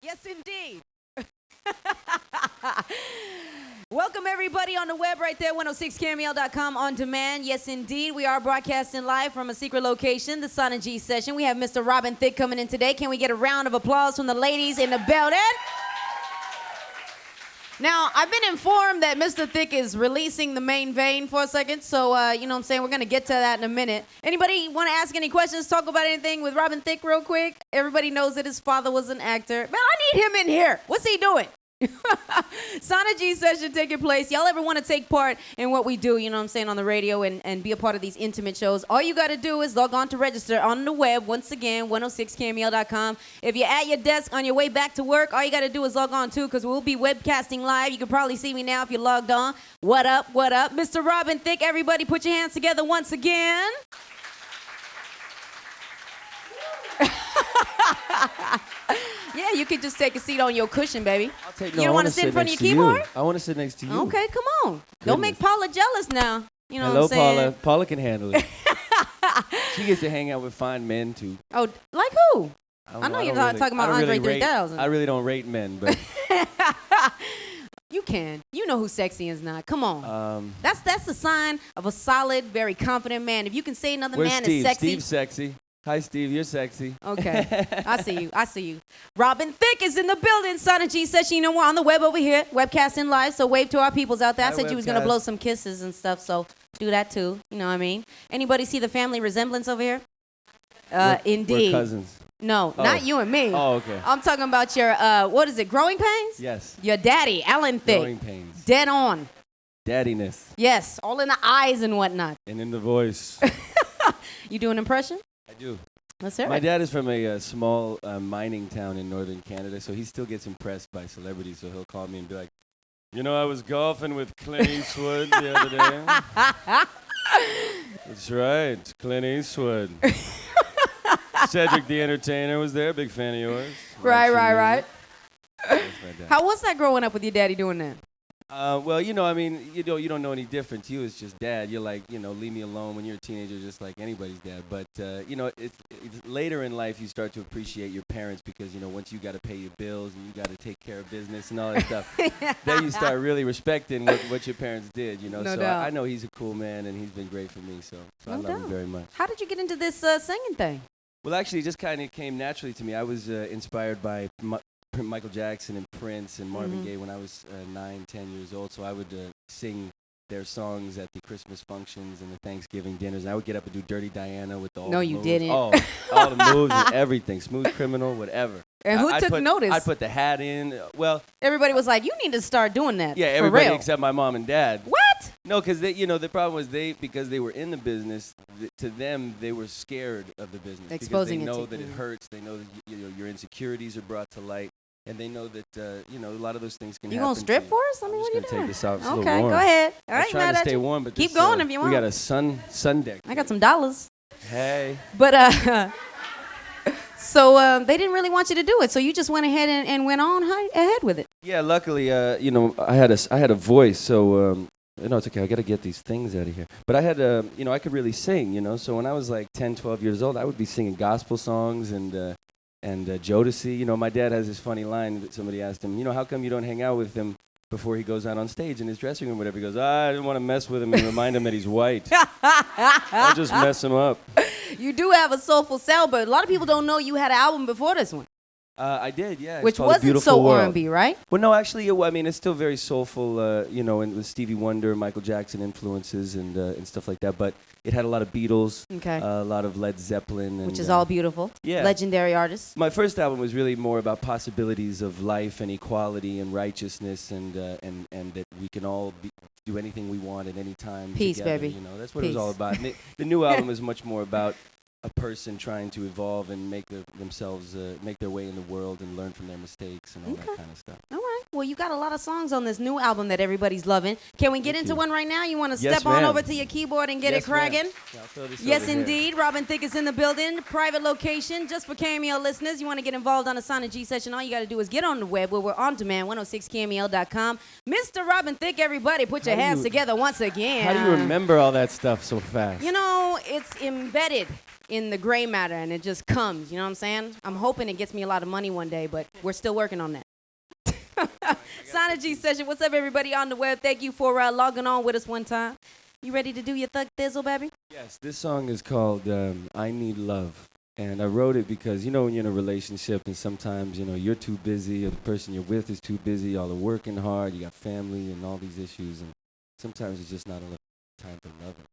Yes, indeed. Welcome, everybody on the web right there, 106camel.com on demand. Yes, indeed. We are broadcasting live from a secret location, the Sana G session. We have Mr. Robin Thicke coming in today. Can we get a round of applause from the ladies in the building? Now, I've been informed that Mr. Thicke is releasing the main vein for a second, so, you know what I'm saying? We're going to get to that in a minute. Anybody want to ask any questions, talk about anything with Robin Thicke real quick? Everybody knows that his father was an actor. Man, I need him in here. What's he doing? Sana G session taking place. Y'all ever want to take part in what we do, you know what I'm saying, on the radio and be a part of these intimate shows? All you got to do is log on to register on the web, once again, 106camel.com. If you're at your desk on your way back to work, all you got to do is log on too, because we'll be webcasting live. You can probably see me now if you're logged on. What up, what up? Mr. Robin Thicke, everybody put your hands together once again. Yeah, you could just take a seat on your cushion, baby. I'll take, you don't want to sit in front of your keyboard? I want to sit next to you. Okay, come on. Don't make Paula jealous now. You know Hello, what I'm saying? Paula. Paula can handle it. She gets to hang out with fine men, too. Oh, like who? I know you're not talking about Andre 3000. I really don't rate men, but... You can. You know who's sexy and is not. Come on. That's a sign of a solid, very confident man. If you can say another man Steve? is sexy. Steve's sexy. Hi, Steve. You're sexy. Okay. I see you. I see you. Robin Thicke is in the building. Sana G session. You know, we're on the web over here, webcasting live. So wave to our peoples out there. I said you was going to blow some kisses and stuff. So do that too. You know what I mean? Anybody see the family resemblance over here? Indeed. We're cousins. No, not you and me. Oh, okay. I'm talking about your, what is it, growing pains? Yes. Your daddy, Alan Thicke. Growing pains. Dead on. Daddiness. Yes, all in the eyes and whatnot. And in the voice. You do an impression? I do. Let's hear it. My dad is from a small mining town in northern Canada, so he still gets impressed by celebrities, so he'll call me and be like, you know, I was golfing with Clint Eastwood the other day. That's right, Clint Eastwood. Cedric the Entertainer was there, big fan of yours. Right. That's my dad. How was that growing up with your daddy doing that? Well, you know, I mean, you don't know any different. To you, it's just dad. You're like, you know, leave me alone when you're a teenager, just like anybody's dad. But, you know, it's later in life you start to appreciate your parents because, you know, once you got to pay your bills and you got to take care of business and all that stuff, then you start really respecting what your parents did, you know. No so doubt. I know he's a cool man and he's been great for me, so I love him very much. How did you get into this singing thing? Well, actually, it just kind of came naturally to me. I was inspired by Michael Jackson and Prince and Marvin Gaye when I was 9, 10 years old. So I would sing their songs at the Christmas functions and the Thanksgiving dinners. And I would get up and do Dirty Diana with all the moves. No, you didn't. Oh, all the moves and everything. Smooth Criminal, whatever. And who took notice? I put the hat in. Well, everybody was like, you need to start doing that. Yeah, for everybody real. except my mom and dad. What? No, because you know, the problem was because they were in the business. To them, they were scared of the business Exposing because they it know that it hurts. They know that you know your insecurities are brought to light, and they know that you know a lot of those things can happen. You gonna strip to for us? I mean, I'm what just are you gonna doing? take this out. It's a Okay, little warm. go ahead. All I was right, trying mad to at stay you. warm, but Keep this, going if you want. We got a sun deck. I got some dollars. Hey. But so they didn't really want you to do it, so you just went ahead and went on ahead with it. Yeah, luckily, you know, I had a voice, so no, it's okay. I got to get these things out of here. But I had, you know, I could really sing, you know. So when I was like 10, 12 years old, I would be singing gospel songs and Jodeci. You know, my dad has this funny line that somebody asked him, you know, how come you don't hang out with him before he goes out on stage in his dressing room, whatever? He goes, I didn't want to mess with him and remind him that he's white. I'll just mess him up. You do have a soulful sound, but a lot of people don't know you had an album before this one. I did, yeah. Which wasn't so R&B, right? Well, no, actually, I mean, it's still very soulful, you know, and with Stevie Wonder, Michael Jackson influences and stuff like that. But it had a lot of Beatles, a lot of Led Zeppelin. And, which is all beautiful. Yeah. Legendary artists. My first album was really more about possibilities of life and equality and righteousness and that we can all do anything we want at any time. Peace, together, baby. You know, that's what it was all about. And the new album is much more about a person trying to evolve and make themselves make their way in the world and learn from their mistakes and all that kind of stuff. All right. Well, you got a lot of songs on this new album that everybody's loving. Can we get Thank into you. one right now? You want to Yes, step on ma'am. over to your keyboard and get Yes, it cracking? ma'am. Yeah, I'll throw this Yes, over here. indeed. Robin Thicke is in the building. Private location, just for Cameo listeners. You want to get involved on a Sonic G session, all you got to do is get on the web where we're on demand, 106cameo.com. Mr. Robin Thicke, everybody, put your How do hands you- together once again. How do you remember all that stuff so fast? You know, it's embedded in the gray matter, and it just comes. You know what I'm saying? I'm hoping it gets me a lot of money one day, but we're still working on that. Sonic G session. What's up, everybody on the web? Thank you for logging on with us one time. You ready to do your thug thizzle, baby? Yes, this song is called I Need Love. And I wrote it because, you know, when you're in a relationship and sometimes, you know, you're too busy or the person you're with is too busy, y'all are working hard, you got family and all these issues, and sometimes it's just not enough time for loving.